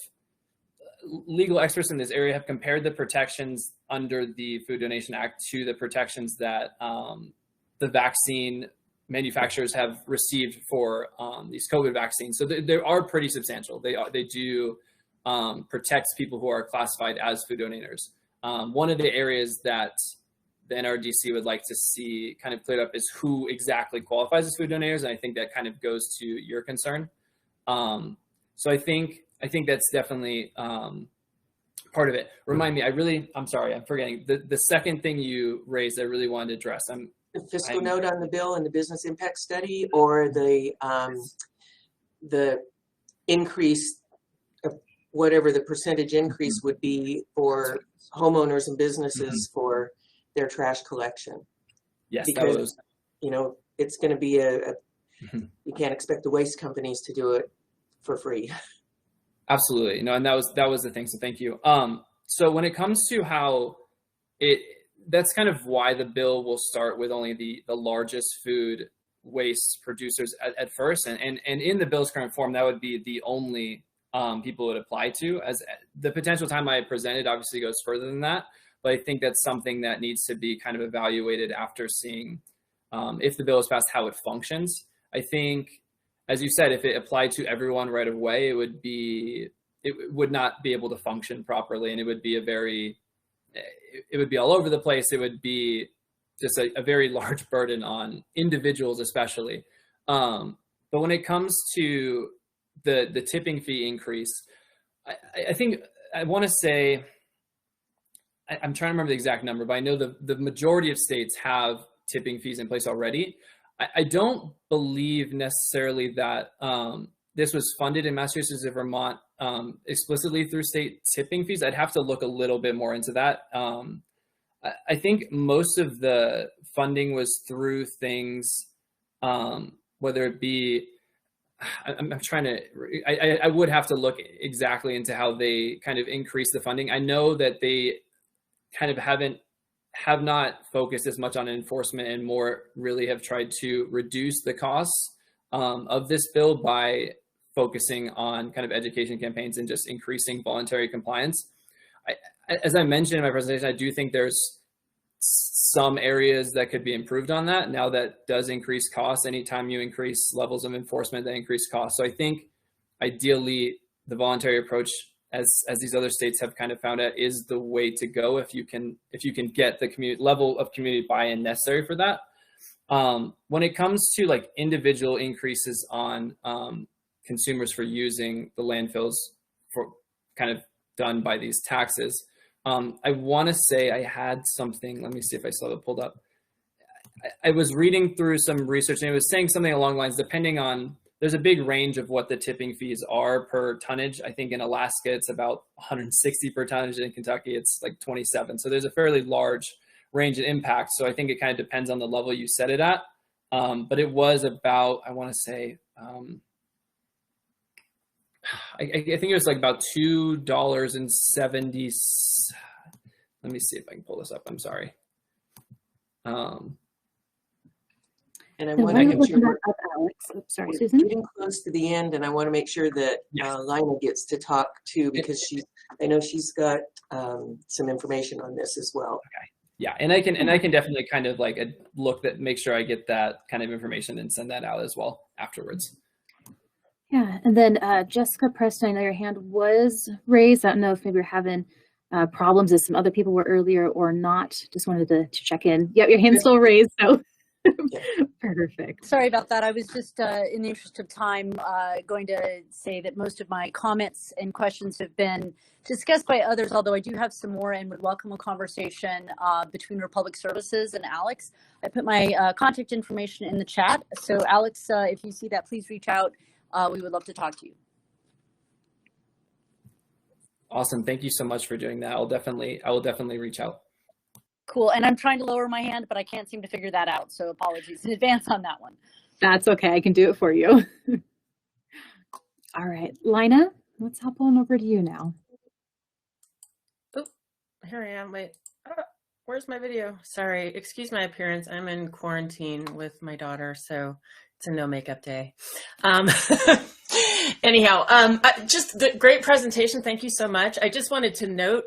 Speaker 3: legal experts in this area have compared the protections under the Food Donation Act to the protections that the vaccine manufacturers have received for these COVID vaccines. So they are pretty substantial. They do protect people who are classified as food donators. One of the areas that the NRDC would like to see kind of cleared up is who exactly qualifies as food donators, and I think that kind of goes to your concern. So I think that's definitely part of it. Remind me, I'm sorry, I'm forgetting. The second thing you raised, I really wanted to address.
Speaker 2: The fiscal note on the bill and the business impact study, or the increase, whatever the percentage increase would be for homeowners and businesses for their trash collection.
Speaker 3: Yes,
Speaker 2: because it's going to be you can't expect the waste companies to do it for free.
Speaker 3: Absolutely. And that was the thing. So thank you. So when it comes to how that's kind of why the bill will start with only the largest food waste producers at first. And in the bill's current form, that would be the only people it would apply to. As the potential time I presented obviously goes further than that. But I think that's something that needs to be kind of evaluated after seeing if the bill is passed, how it functions. I think, as you said, if it applied to everyone right away, it would not be able to function properly, and it would be it would be all over the place. It would be just a very large burden on individuals, especially. But when it comes to the tipping fee increase, I think I want to say, I'm trying to remember the exact number, but I know the majority of states have tipping fees in place already. I don't believe necessarily that this was funded in Massachusetts or Vermont explicitly through state tipping fees. I'd have to look a little bit more into that. I think most of the funding was through things, whether it be, I would have to look exactly into how they kind of increase the funding. I know that they kind of have not focused as much on enforcement and more really have tried to reduce the costs of this bill by focusing on kind of education campaigns and just increasing voluntary compliance. As I mentioned in my presentation, I do think there's some areas that could be improved on that. Now that does increase costs. Anytime you increase levels of enforcement, that increase costs. So I think ideally the voluntary approach, as these other states have kind of found out, is the way to go if you can get the level of community buy-in necessary for that. When it comes to like individual increases on consumers for using the landfills for kind of done by these taxes, I want to say I had something. Let me see if I still have it pulled up. I was reading through some research and it was saying something along the lines, depending on, there's a big range of what the tipping fees are per tonnage. I think in Alaska, it's about 160 per tonnage. In Kentucky, it's like 27. So there's a fairly large range of impact. So I think it kind of depends on the level you set it at. But it was about, I want to say, I think it was like about $2.70. Let me see if I can pull this up. I'm sorry.
Speaker 2: And I
Speaker 1: And
Speaker 2: want
Speaker 1: while
Speaker 2: to
Speaker 1: you're
Speaker 2: make sure
Speaker 1: looking
Speaker 2: we're
Speaker 1: that up, Alex, oh, sorry,
Speaker 2: we're
Speaker 1: Susan.
Speaker 2: getting close to the end, and I want to make sure that
Speaker 3: Yes.
Speaker 2: Lina gets to talk too, because I know she's got some information on this as well.
Speaker 3: Yeah, and I can definitely kind of like make sure I get that kind of information and send that out as well afterwards.
Speaker 1: Yeah, and then Jessica Preston, I know your hand was raised. I don't know if maybe you're having problems as some other people were earlier or not. Just wanted to check in. Yep, your hand's still raised, so perfect.
Speaker 6: Sorry about that. I was just, in the interest of time, going to say that most of my comments and questions have been discussed by others, although I do have some more and would welcome a conversation between Republic Services and Alex. I put my contact information in the chat. So Alex, if you see that, please reach out. We would love to talk to you.
Speaker 3: Awesome. Thank you so much for doing that. I will definitely reach out.
Speaker 6: Cool. And I'm trying to lower my hand, but I can't seem to figure that out. So apologies in advance on that one.
Speaker 1: That's okay. I can do it for you. All right, Lina, let's hop on over to you now.
Speaker 7: Oh, here I am. Wait, where's my video? Sorry, excuse my appearance. I'm in quarantine with my daughter, so it's a no makeup day. Anyhow, just the great presentation. Thank you so much. I just wanted to note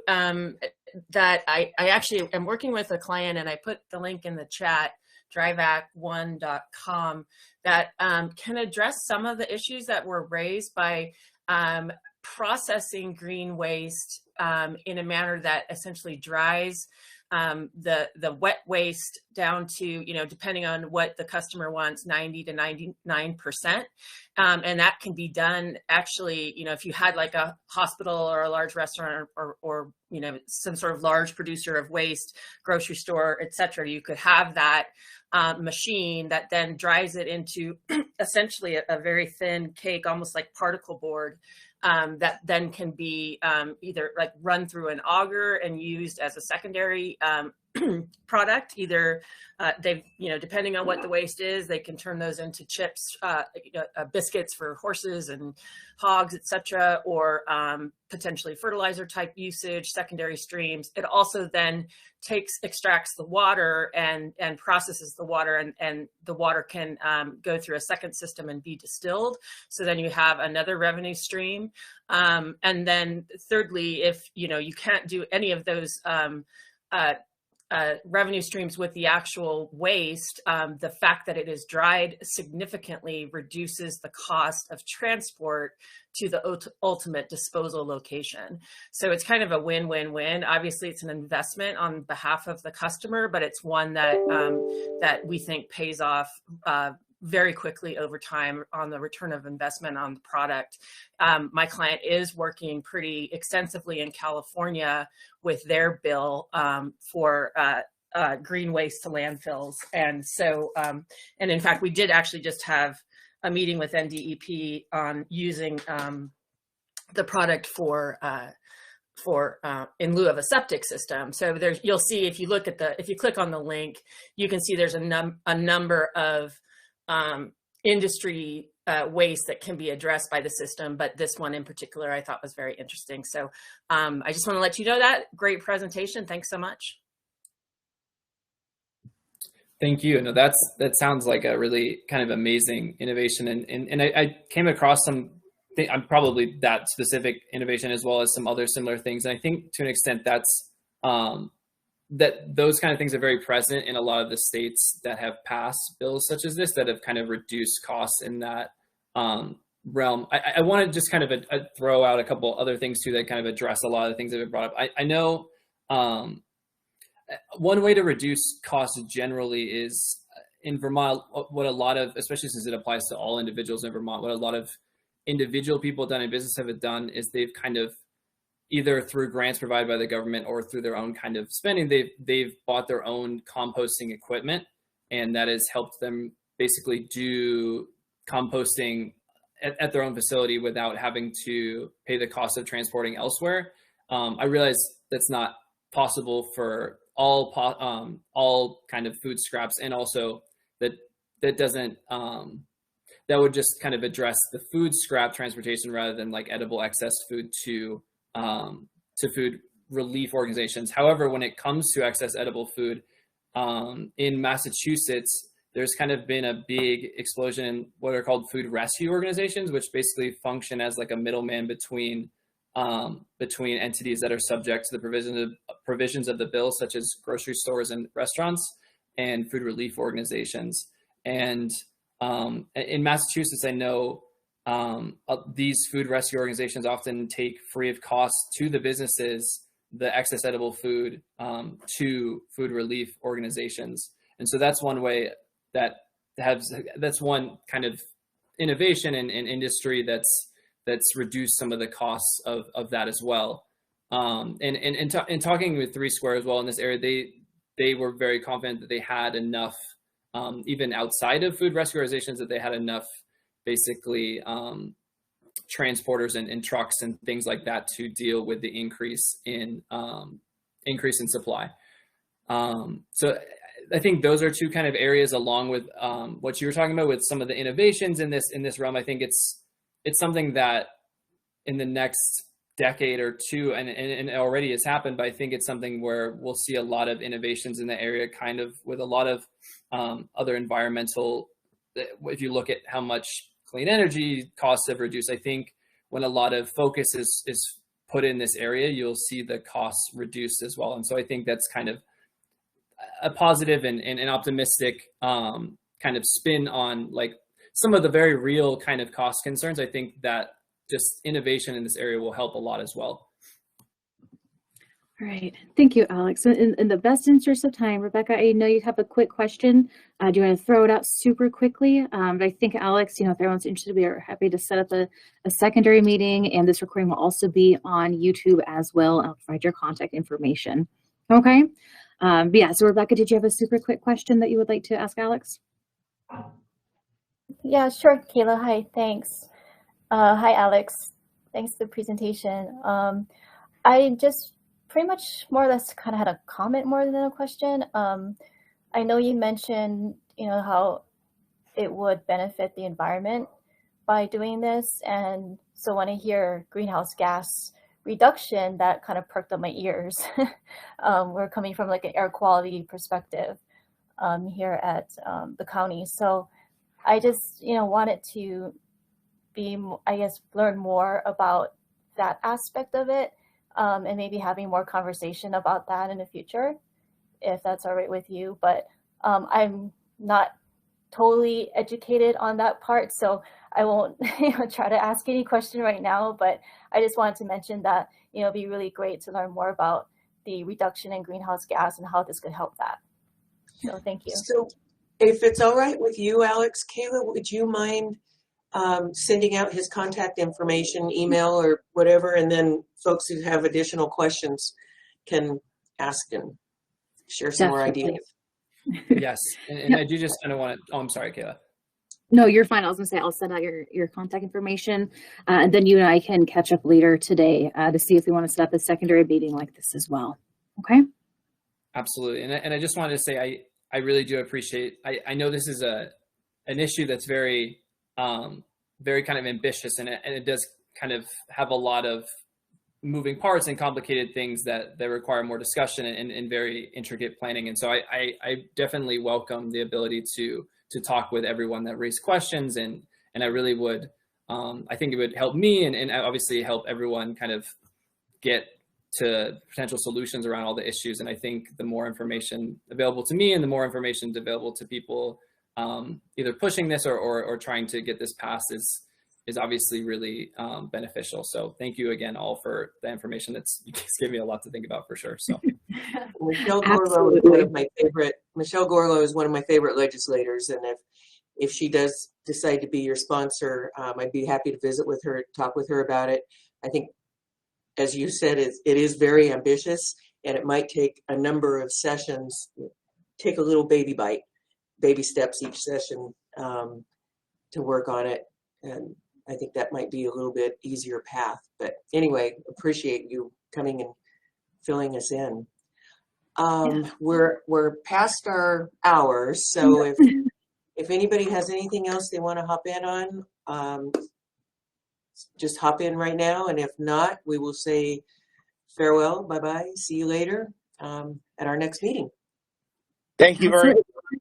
Speaker 7: that I actually am working with a client, and I put the link in the chat, drivac1.com, that can address some of the issues that were raised by processing green waste in a manner that essentially dries the wet waste down to, depending on what the customer wants, 90 to 99%. And that can be done actually, if you had like a hospital or a large restaurant or some sort of large producer of waste, grocery store, et cetera, you could have that machine that then dries it into essentially a very thin cake, almost like particle board, that then can be either like run through an auger and used as a secondary product. Either they've, depending on what the waste is, they can turn those into chips, biscuits for horses and hogs, etc., or potentially fertilizer type usage, secondary streams. It also then extracts the water and processes the water, and the water can go through a second system and be distilled. So then you have another revenue stream. And then thirdly, if you can't do any of those revenue streams with the actual waste, the fact that it is dried significantly reduces the cost of transport to the ultimate disposal location. So it's kind of a win-win-win. Obviously, it's an investment on behalf of the customer, but it's one that that we think pays off very quickly over time on the return of investment on the product. My client is working pretty extensively in California with their bill for green waste to landfills. And so, and in fact, we did actually just have a meeting with NDEP on using the product for in lieu of a septic system. So you'll see, if you click on the link, you can see there's a number of industry waste that can be addressed by the system, but this one in particular I thought was very interesting. So I just want to let you know that. Great presentation. Thanks so much.
Speaker 3: Thank you. No, that sounds like a really kind of amazing innovation, and I came across probably that specific innovation as well as some other similar things. And I think to an extent that's that those kind of things are very present in a lot of the states that have passed bills such as this that have kind of reduced costs in that realm. I want to just kind of throw out a couple other things too that kind of address a lot of the things that have been brought up. I know one way to reduce costs generally is in Vermont, what a lot of, especially since it applies to all individuals in Vermont, what a lot of individual people done in business have done is they've kind of, either through grants provided by the government or through their own kind of spending, they've bought their own composting equipment. and that has helped them basically do composting at their own facility without having to pay the cost of transporting elsewhere. I realize that's not possible for all kind of food scraps, and also that doesn't that would just kind of address the food scrap transportation rather than like edible excess food to food relief organizations. However, when it comes to excess edible food in Massachusetts, there's kind of been a big explosion in what are called food rescue organizations, which basically function as like a middleman between entities that are subject to the provisions of the bill, such as grocery stores and restaurants, and food relief organizations. And in Massachusetts, I know these food rescue organizations often take free of cost to the businesses the excess edible food to food relief organizations. And so that's one way that's one kind of innovation in industry that's reduced some of the costs of that as well. And talking with Three Square as well in this area, they were very confident that they had enough, even outside of food rescue organizations, that they had enough basically transporters and trucks and things like that to deal with the increase in supply. So I think those are two kind of areas, along with what you were talking about with some of the innovations in this realm. I think it's something that in the next decade or two, and it already has happened, but I think it's something where we'll see a lot of innovations in the area, kind of with a lot of other environmental, if you look at how much clean energy costs have reduced, I think when a lot of focus is put in this area, you'll see the costs reduced as well. And so I think that's kind of a positive and optimistic kind of spin on like some of the very real kind of cost concerns. I think that just innovation in this area will help a lot as well.
Speaker 1: All right. Thank you, Alex. In the best interest of time, Rebecca, I know you have a quick question. Do you want to throw it out super quickly? But I think, Alex, if everyone's interested, we are happy to set up a secondary meeting, and this recording will also be on YouTube as well. I'll provide your contact information. Okay. But yeah, so Rebecca, did you have a super quick question that you would like to ask Alex?
Speaker 8: Yeah, sure, Kayla. Hi, thanks. Hi, Alex. Thanks for the presentation. I just pretty much more or less kind of had a comment more than a question. I know you mentioned, how it would benefit the environment by doing this. And so when I hear greenhouse gas reduction, that kind of perked up my ears. We're coming from like an air quality perspective here at the county. So I just, wanted to learn more about that aspect of it, and maybe having more conversation about that in the future, if that's all right with you. But I'm not totally educated on that part, so I won't try to ask any question right now, but I just wanted to mention that, it'd be really great to learn more about the reduction in greenhouse gas and how this could help that. So thank you.
Speaker 2: So if it's all right with you, Alex, Kayla, would you mind sending out his contact information, email or whatever, and then folks who have additional questions can ask and share some more ideas?
Speaker 3: Yes, and I do just kind of want to, I'm sorry, Kayla.
Speaker 1: No, you're fine. I was gonna say, I'll send out your contact information, and then you and I can catch up later today to see if we want to set up a secondary meeting like this as well. Okay?
Speaker 3: Absolutely. And I just wanted to say, I really do appreciate, I know this is an issue that's very, very kind of ambitious, and it does kind of have a lot of moving parts and complicated things that require more discussion and very intricate planning. And so I definitely welcome the ability to talk with everyone that raised questions, and I really would, I think it would help me and obviously help everyone kind of get to potential solutions around all the issues. And I think the more information available to me and the more information available to people either pushing this or trying to get this passed is obviously really beneficial. So thank you again all for the information. You just gave me a lot to think about for sure. So
Speaker 2: Michelle Gorlow is one of my favorite. Michelle Gorlow is one of my favorite legislators, and if she does decide to be your sponsor, I'd be happy to visit with her, talk with her about it. I think, as you said, it is very ambitious, and it might take a number of sessions, take a little baby bite, baby steps each session to work on it. And I think that might be a little bit easier path. But anyway, appreciate you coming and filling us in. We're past our hours, so if anybody has anything else they want to hop in on, just hop in right now. And if not, we will say farewell, bye-bye, see you later at our next meeting.
Speaker 4: Thank you very much.
Speaker 1: Absolutely.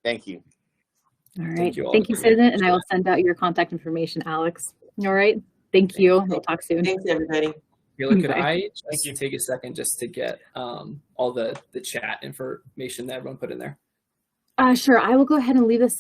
Speaker 4: Thank you.
Speaker 1: All right.
Speaker 3: Thank you all.
Speaker 1: Thank you, Susan. And I will send out your contact information, Alex. All right. Thank you. We'll talk soon.
Speaker 2: Thanks, everybody.
Speaker 3: Kayla, could
Speaker 1: Bye.
Speaker 3: I just take a second just to get all the chat information that everyone put in there?
Speaker 1: Sure. I will go ahead and leave this